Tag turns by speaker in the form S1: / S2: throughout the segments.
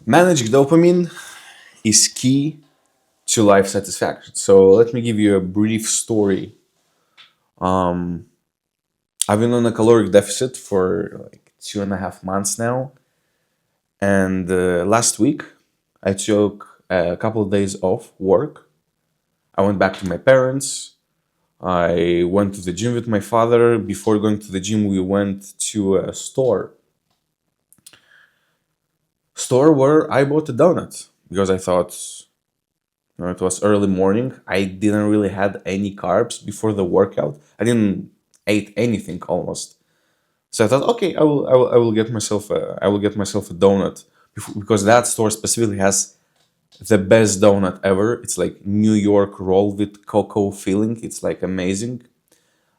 S1: Managing dopamine is key to life satisfaction. So let me give you a brief story. I've been on a caloric deficit for like 2.5 months now, and last week I took a couple of days off work. I went back to my parents. I went to the gym with my father. Before going to the gym, we went to a store where I bought a donut because I thought it was early morning. I didn't really had any carbs before the workout. I didn't ate anything almost. So I thought, okay, I will get myself a donut because that store specifically has the best donut ever. It's like New York roll with cocoa filling. It's like amazing.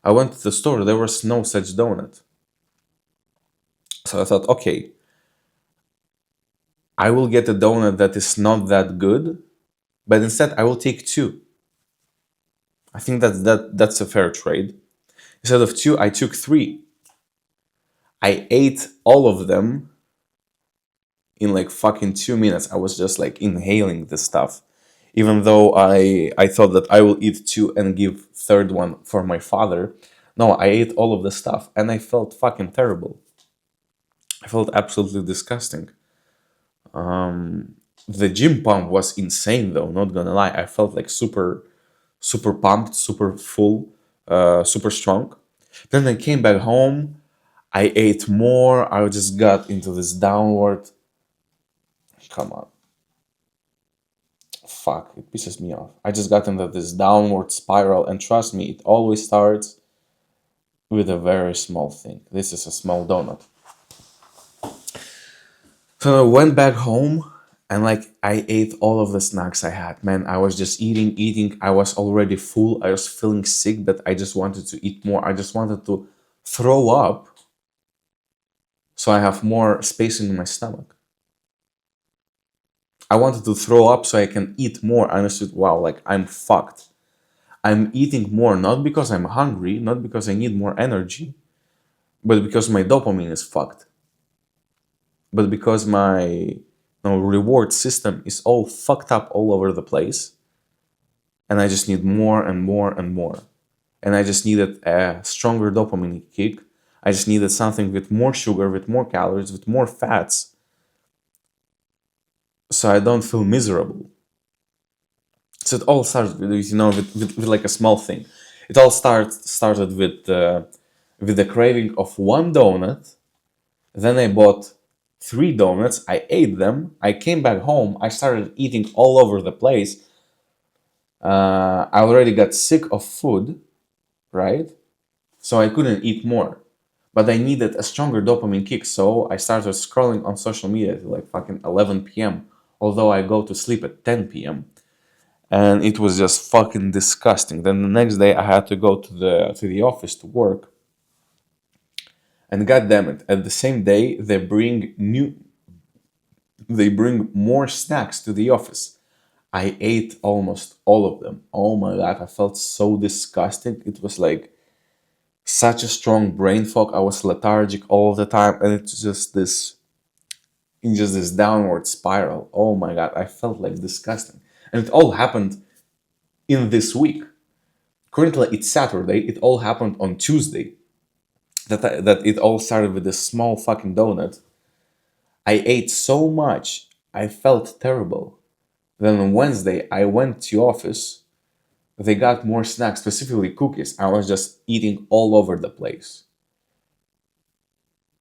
S1: I went to the store. There was no such donut. So I thought, okay, I will get a donut that is not that good, but instead I will take two. I think that's a fair trade. Instead of two, I took three. I ate all of them in like fucking 2 minutes. I was just like inhaling the stuff. Even though I thought that I will eat two and give third one for my father. No, I ate all of the stuff and I felt fucking terrible. I felt absolutely disgusting. The gym pump was insane though, not gonna lie. I felt like super pumped, super full, super strong. Then I came back home. I ate more. I just got into this downward. Come on, fuck! It pisses me off. I just got into this downward spiral, and trust me, it always starts with a very small thing. This is a small donut. So I went back home and like I ate all of the snacks I had. Man, I was just eating. I was already full. I was feeling sick, but I just wanted to eat more. I just wanted to throw up so I have more space in my stomach. I wanted to throw up so I can eat more. I understood, wow, like I'm fucked. I'm eating more not because I'm hungry, not because I need more energy, but because my dopamine is fucked. But because my reward system is all fucked up all over the place, and I just need more and more and more. And I just needed a stronger dopamine kick. I just needed something with more sugar, with more calories, with more fats, so I don't feel miserable. So it all started with with like a small thing. It all started with the craving of one donut. Then I bought three donuts. I ate them. I came back home. I started eating all over the place. I already got sick of food, right? So I couldn't eat more. But I needed a stronger dopamine kick, so I started scrolling on social media at like fucking 11 p.m. Although I go to sleep at 10 p.m. And it was just fucking disgusting. Then the next day I had to go to the office to work, and god damn it, at the same day they bring more snacks to the office. I ate almost all of them. Oh my god, I felt so disgusted. It was like such a strong brain fog. I was lethargic all the time, and it's just this in just this downward spiral. Oh my god, I felt like disgusting. And it all happened in this week. Currently it's Saturday. It all happened on Tuesday. That it all started with this small fucking donut. I ate so much, I felt terrible. Then on Wednesday, I went to office. They got more snacks, specifically cookies. I was just eating all over the place.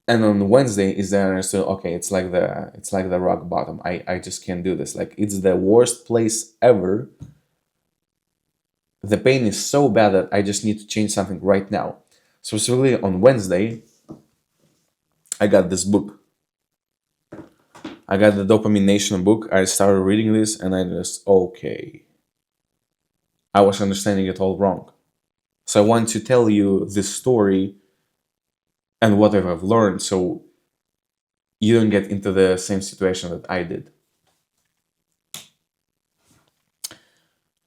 S1: And on Wednesday is there I understood, okay, it's like the rock bottom. I just can't do this. Like it's the worst place ever. The pain is so bad that I just need to change something right now. So specifically on Wednesday, I got this book. I got the Dopamine Nation book. I started reading this and I just, okay, I was understanding it all wrong. So I want to tell you this story and what I've learned so you don't get into the same situation that I did.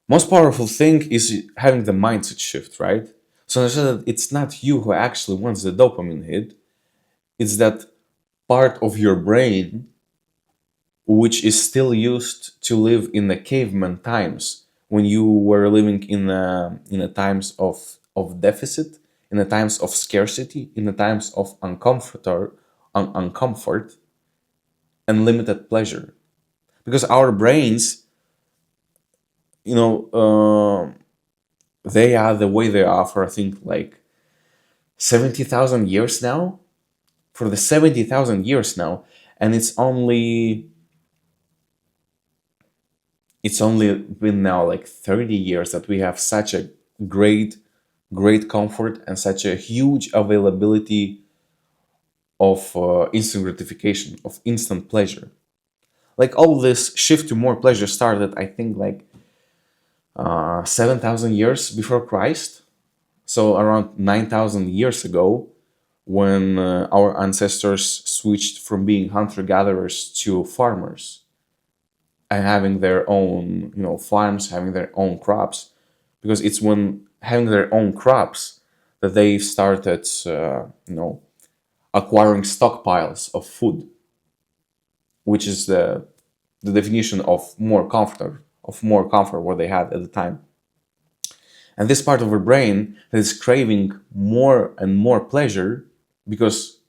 S1: Most powerful thing is having the mindset shift, right? So understand that it's not you who actually wants the dopamine hit. It's that part of your brain which is still used to live in the caveman times when you were living in the times of deficit, in the times of scarcity, in the times of uncomfort and limited pleasure. Because our brains, you know, they are the way they are for I think like 70,000 years now. For the 70,000 years now, and it's only been now like 30 years that we have such a great great comfort and such a huge availability of instant gratification, of instant pleasure. Like all this shift to more pleasure started, I think, like 7,000 years before Christ. So around 9,000 years ago, when our ancestors switched from being hunter gatherers to farmers and having their own, farms, having their own crops, because it's when having their own crops that they started, acquiring stockpiles of food, which is the definition of more comfort what they had at the time. And this part of our brain that is craving more and more pleasure because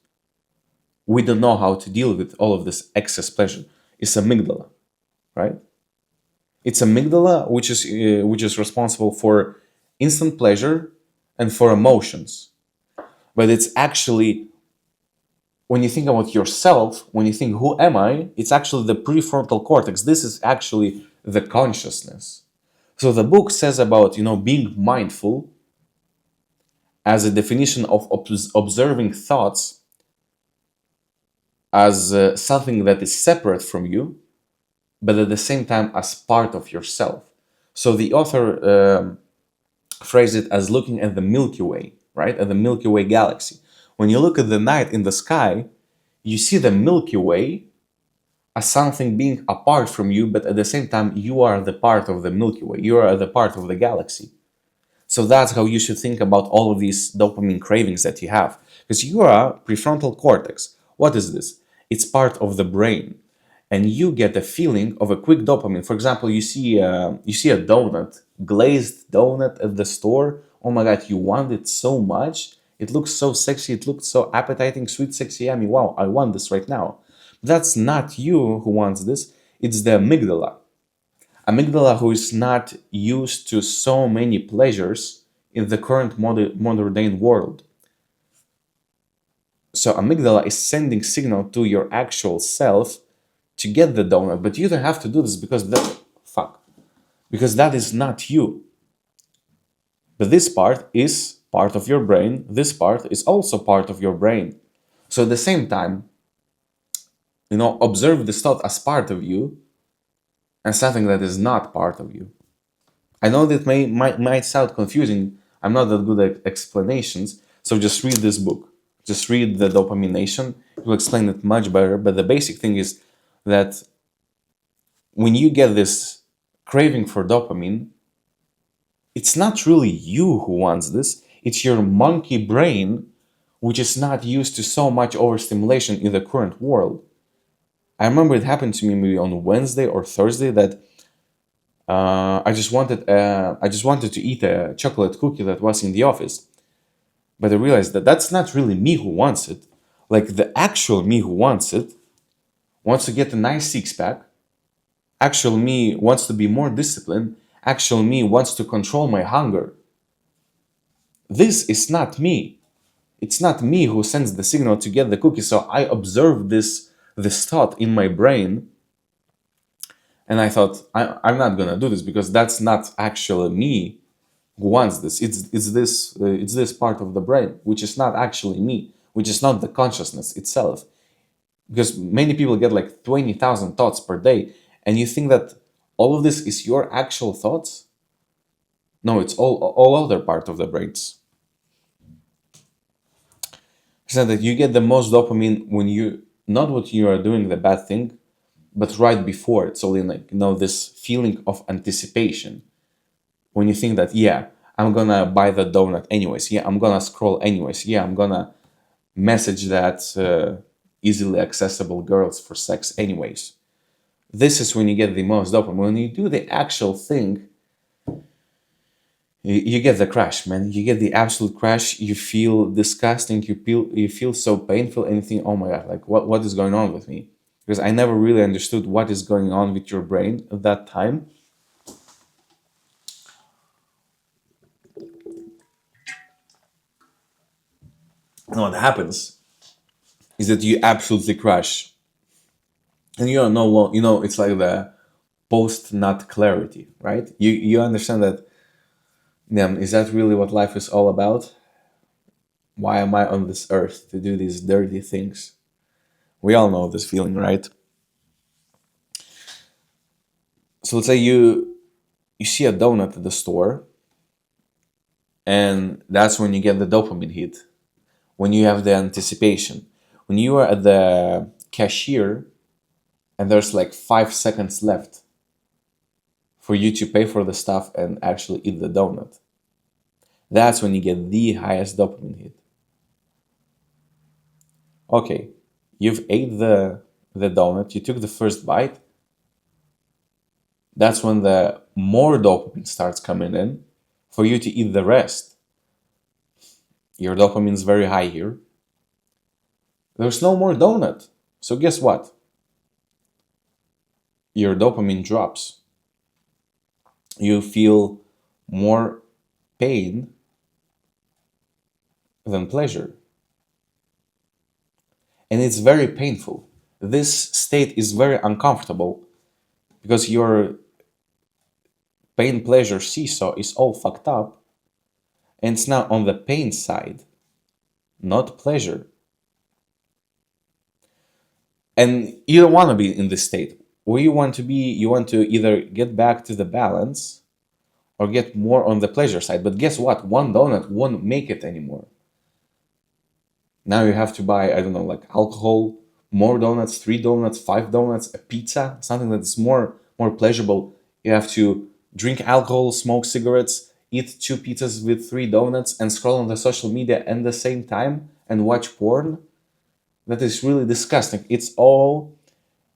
S1: we don't know how to deal with all of this excess pleasure is amygdala, right? It's amygdala which is responsible for instant pleasure and for emotions. But it's actually, when you think about yourself, when you think who am I, it's actually the prefrontal cortex. This is actually the consciousness. So the book says about being mindful as a definition of observing thoughts as something that is separate from you, but at the same time as part of yourself. So the author phrased it as looking at the Milky Way, right? At the Milky Way galaxy. When you look at the night in the sky, you see the Milky Way as something being apart from you, but at the same time, you are the part of the Milky Way. You are the part of the galaxy. So that's how you should think about all of these dopamine cravings that you have. Because you are prefrontal cortex. What is this? It's part of the brain. And you get a feeling of a quick dopamine. For example, you see a donut, glazed donut at the store. Oh my God, you want it so much. It looks so sexy. It looks so appetizing, sweet, sexy, yummy. Wow, I want this right now. That's not you who wants this. It's the amygdala. Amygdala who is not used to so many pleasures in the current modern world. So amygdala is sending signal to your actual self to get the donut, but you don't have to do this because that is not you. But this part is part of your brain. This part is also part of your brain. So at the same time, observe this thought as part of you and something that is not part of you. I know that might sound confusing. I'm not that good at explanations, so just read this book. Just read the Dopamination. It will explain it much better. But the basic thing is that when you get this craving for dopamine, it's not really you who wants this. It's your monkey brain, which is not used to so much overstimulation in the current world. I remember it happened to me maybe on Wednesday or Thursday that I just wanted to eat a chocolate cookie that was in the office, but I realized that that's not really me who wants it. Like the actual me who wants it wants to get a nice six pack. Actual me wants to be more disciplined. Actual me wants to control my hunger. This is not me. It's not me who sends the signal to get the cookie. So I observed this thought in my brain, and I thought I'm not gonna do this because that's not actually me who wants this. It's this part of the brain which is not actually me, which is not the consciousness itself. Because many people get like 20,000 thoughts per day, and you think that all of this is your actual thoughts. No, it's all other part of the brains. So that you get the most dopamine when you not what you are doing the bad thing, but right before it. So then this feeling of anticipation when you think that I'm gonna buy the donut anyways. I'm gonna scroll anyways. I'm gonna message that easily accessible girls for sex anyways. This is when you get the most dopamine. When you do the actual thing, you get the crash, man. You get the absolute crash. You feel disgusting. You feel so painful. And you think, oh my god, like what is going on with me? Because I never really understood what is going on with your brain at that time. And what happens is that you absolutely crash, and you are no longer. It's like the post nut clarity, right? You understand that. Damn, is that really what life is all about? Why am I on this earth to do these dirty things? We all know this feeling, right? So let's say you see a donut at the store, and that's when you get the dopamine hit. When you have the anticipation, when you are at the cashier and there's like 5 seconds left for you to pay for the stuff and actually eat the donut, that's when you get the highest dopamine hit. Okay, you've ate the donut, you took the first bite. That's when the more dopamine starts coming in for you to eat the rest. Your dopamine is very high here. There's no more donut. So guess what? Your dopamine drops. You feel more pain than pleasure. And it's very painful. This state is very uncomfortable because your pain pleasure seesaw is all fucked up, and it's now on the pain side, not pleasure. And you don't want to be in this state. Where you want to be, you want to either get back to the balance or get more on the pleasure side. But guess what? One donut won't make it anymore. Now you have to buy, I don't know, like alcohol, more donuts, 3 donuts, 5 donuts, a pizza, something that is more pleasurable. You have to drink alcohol, smoke cigarettes, eat 2 pizzas with 3 donuts, and scroll on the social media at the same time and watch porn. That is really disgusting. It's all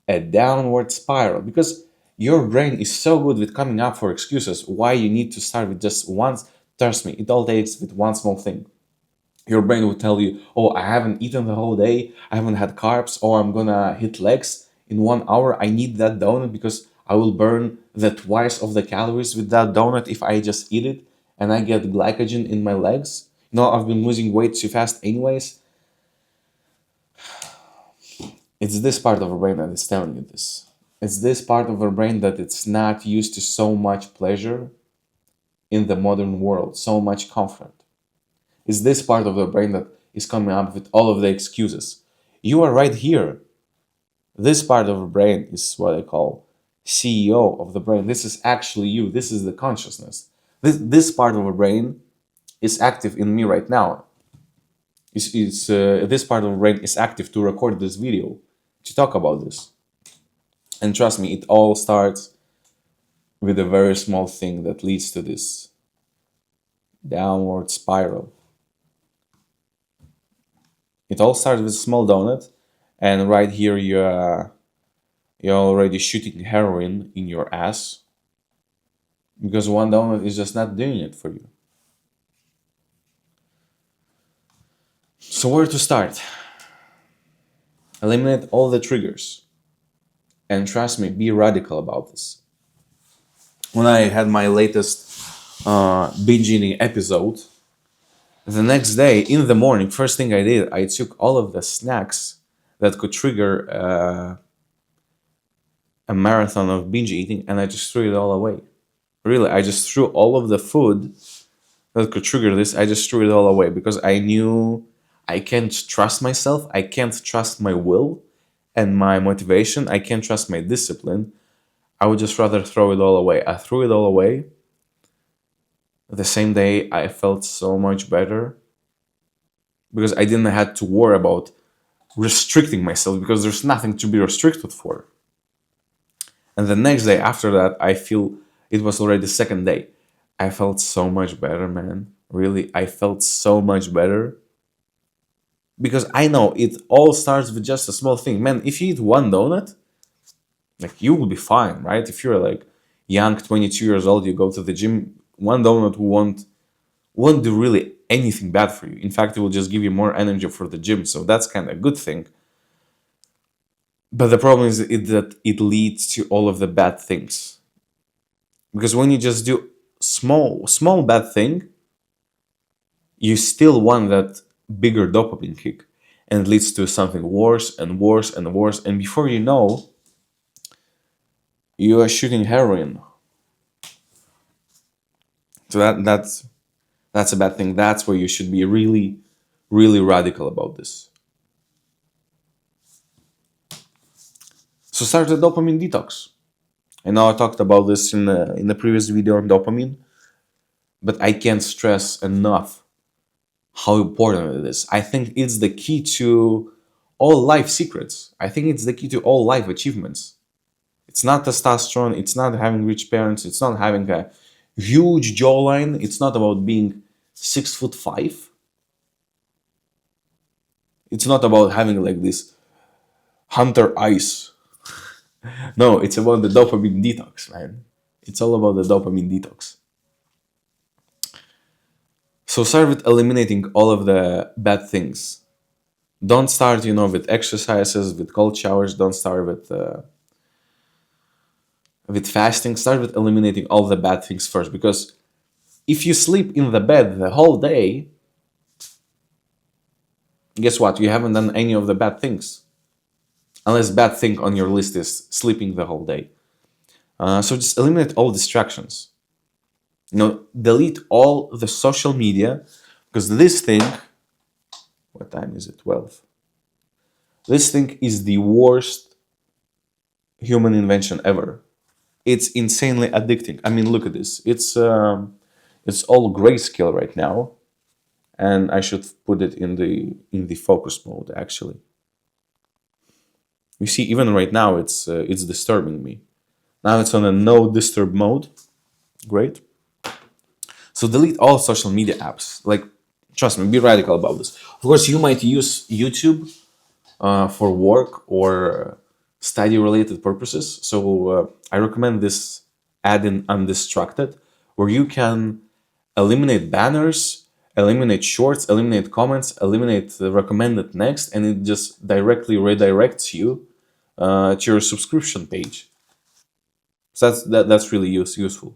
S1: a downward spiral because your brain is so good with coming up for excuses why you need to start with just once. Trust me, it all takes with one small thing. Your brain will tell you, oh, I haven't eaten the whole day, I haven't had carbs, or I'm gonna hit legs in 1 hour. I need that donut because I will burn the twice of the calories with that donut if I just eat it and I get glycogen in my legs. I've been losing weight too fast anyways. It's this part of our brain that is telling you this. It's this part of our brain that it's not used to so much pleasure in the modern world, so much comfort. It's this part of the brain that is coming up with all of the excuses. You are right here. This part of the brain is what I call CEO of the brain. This is actually you. This is the consciousness. This part of the brain is active in me right now. This part of the brain is active to record this video, to talk about this. And trust me, it all starts with a very small thing that leads to this downward spiral. It all starts with a small donut, and right here you're already shooting heroin in your ass because one donut is just not doing it for you. So where to start? Eliminate all the triggers. And trust me, be radical about this. When I had my latest binge eating episode, the next day in the morning, first thing I did, I took all of the snacks that could trigger a marathon of binge eating and I just threw it all away. Really, I just threw all of the food that could trigger this, I just threw it all away because I knew I can't trust myself, I can't trust my will and my motivation, I can't trust my discipline. I would just rather throw it all away. I threw it all away. The same day, I felt so much better because I didn't have to worry about restricting myself because there's nothing to be restricted for. And the next day after that, I feel it was already the second day. I felt so much better, man. Really, I felt so much better because I know it all starts with just a small thing. Man, if you eat one donut, Like you will be fine, right? If you're like young, 22 years old, you go to the gym, one donut won't do really anything bad for you. In fact, it will just give you more energy for the gym. So that's kind of a good thing. But the problem is that it leads to all of the bad things. Because when you just do small bad thing, you still want that bigger dopamine kick. And it leads to something worse and worse and worse. And before you know, you are shooting heroin. So that's a bad thing. That's where you should be really, really radical about this. So start the dopamine detox. I know I talked about this in the previous video on dopamine, but I can't stress enough how important it is. I think it's the key to all life secrets. I think it's the key to all life achievements. It's not testosterone, it's not having rich parents, it's not having a huge jawline, it's not about being 6'5". It's not about having like this hunter eyes. No, it's about the dopamine detox, man. It's all about the dopamine detox. So start with eliminating all of the bad things. Don't start, with exercises, with cold showers. Don't start with fasting. Start with eliminating all the bad things first. Because if you sleep in the bed the whole day, guess what? You haven't done any of the bad things. Unless bad thing on your list is sleeping the whole day. So just eliminate all distractions. Delete all the social media, because this thing, what time is it? 12. This thing is the worst human invention ever. It's insanely addicting. I mean, look at this. It's all grayscale right now, and I should put it in the focus mode. Actually, you see, even right now, it's disturbing me. Now it's on a no disturb mode. Great. So delete all social media apps. Like, trust me, be radical about this. Of course, you might use YouTube for work or study related purposes. So I recommend this add-in Undistracted, where you can eliminate banners, eliminate shorts, eliminate comments, eliminate the recommended next, and it just directly redirects you to your subscription page. So that's really useful.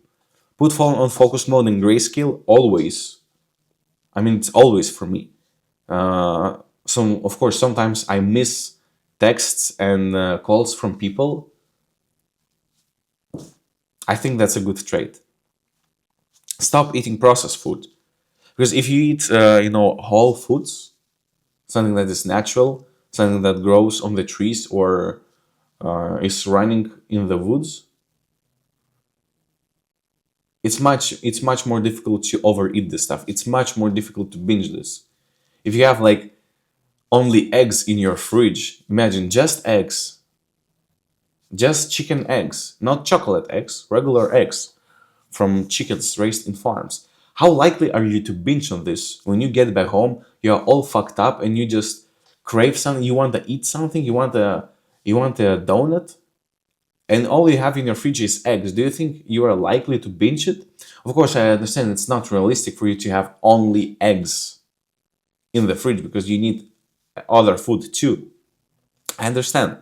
S1: Put phone on focus mode in grayscale always. I mean, it's always for me. So of course, sometimes I miss texts and calls from people. I think that's a good trait. Stop eating processed food, because if you eat, whole foods, something that is natural, something that grows on the trees or is running in the woods, it's much more difficult to overeat this stuff. It's much more difficult to binge this. If you have like only eggs in your fridge, imagine just eggs, just chicken eggs, not chocolate eggs, regular eggs from chickens raised in farms. How likely are you to binge on this when you get back home? You're all fucked up and you just crave something. You want to eat something. You want a donut, and all you have in your fridge is eggs. Do you think you are likely to binge it? Of course, I understand it's not realistic for you to have only eggs in the fridge because you need other food too. I understand.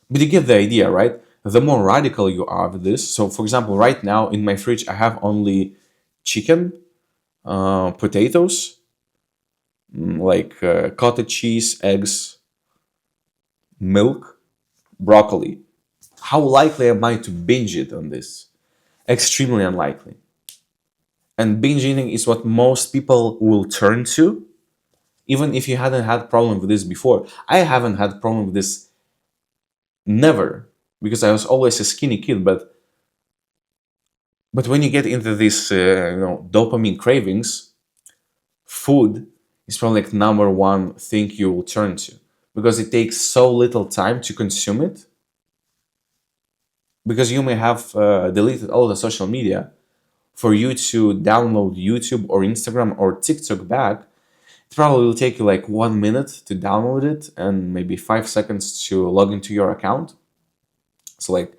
S1: But you get the idea, right? The more radical you are with this. So, for example, right now in my fridge, I have only chicken, potatoes, like cottage cheese, eggs, milk, broccoli. How likely am I to binge it on this? Extremely unlikely. And binge eating is what most people will turn to, even if you hadn't had problem with this before. I haven't had problem with this, never, because I was always a skinny kid. But when you get into this, dopamine cravings, food is probably like number one thing you will turn to, because it takes so little time to consume it. Because you may have deleted all the social media, for you to download YouTube or Instagram or TikTok back, it probably will take you like 1 minute to download it and maybe 5 seconds to log into your account. So like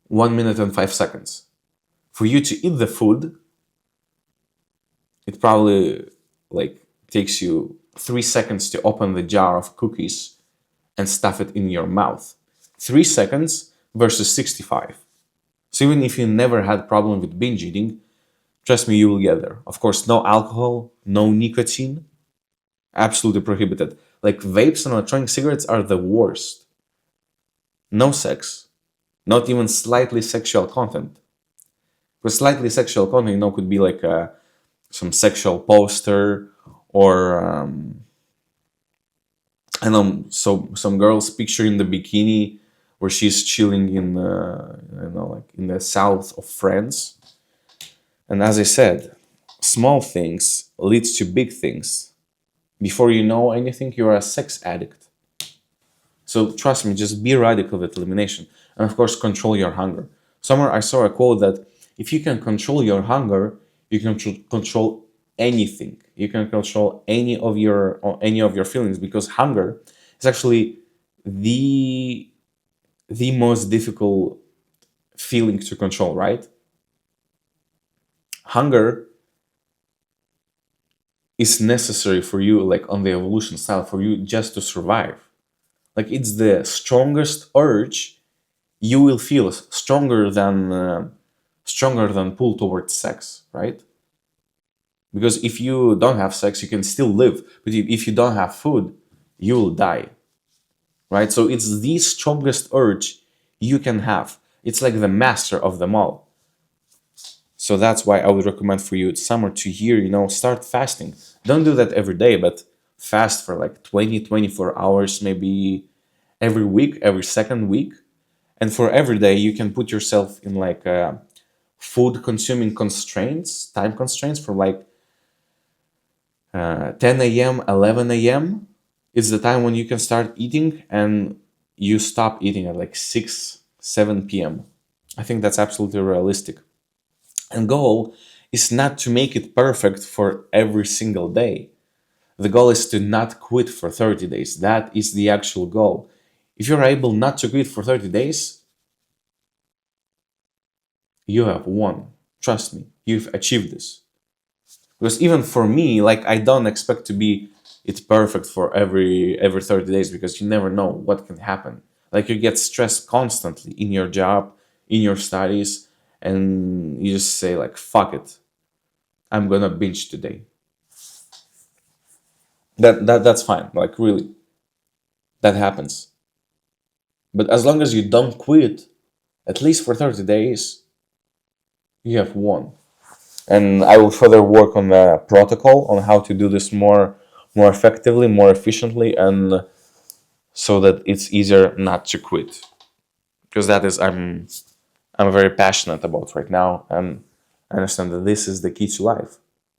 S1: 1 minute and 5 seconds. For you to eat the food, it probably like takes you 3 seconds to open the jar of cookies and stuff it in your mouth. 3 seconds versus 65. So even if you never had problem with binge eating, trust me, you will get there. Of course, no alcohol, no nicotine, absolutely prohibited. Like vapes and electronic cigarettes are the worst. No sex, not even slightly sexual content. Because slightly sexual content, could be like some sexual poster or I know some girl's picture in the bikini where she's chilling in like in the south of France. And as I said, small things leads to big things. Before you know anything, you're a sex addict. So trust me, just be radical with elimination. And of course, control your hunger. Somewhere I saw a quote that if you can control your hunger, you can control anything. You can control any of your feelings, because hunger is actually the the most difficult feeling to control, right? Hunger is necessary for you, like on the evolution style, for you just to survive. Like it's the strongest urge you will feel, stronger than pull towards sex, right? Because if you don't have sex, you can still live, but if you don't have food, you will die, right? So it's the strongest urge you can have. It's like the master of them all. So that's why I would recommend for you summer to year, start fasting. Don't do that every day, but fast for like 20, 24 hours, maybe every week, every second week. And for every day, you can put yourself in like food consuming constraints, time constraints for like 10 a.m., 11 a.m. It's the time when you can start eating, and you stop eating at like 6, 7 p.m. I think that's absolutely realistic. And goal is not to make it perfect for every single day. The goal is to not quit for 30 days. That is the actual goal. If you're able not to quit for 30 days, you have won. Trust me, you've achieved this. Because even for me, like I don't expect to be it's perfect for every 30 days, because you never know what can happen. Like you get stressed constantly in your job, in your studies, and you just say like fuck it. I'm gonna binge today. That's fine. Like really, that happens. But as long as you don't quit, at least for 30 days, you have won. And I will further work on the protocol on how to do this more effectively, more efficiently, and so that it's easier not to quit. Because that is I'm very passionate about right now, and I understand that this is the key to life.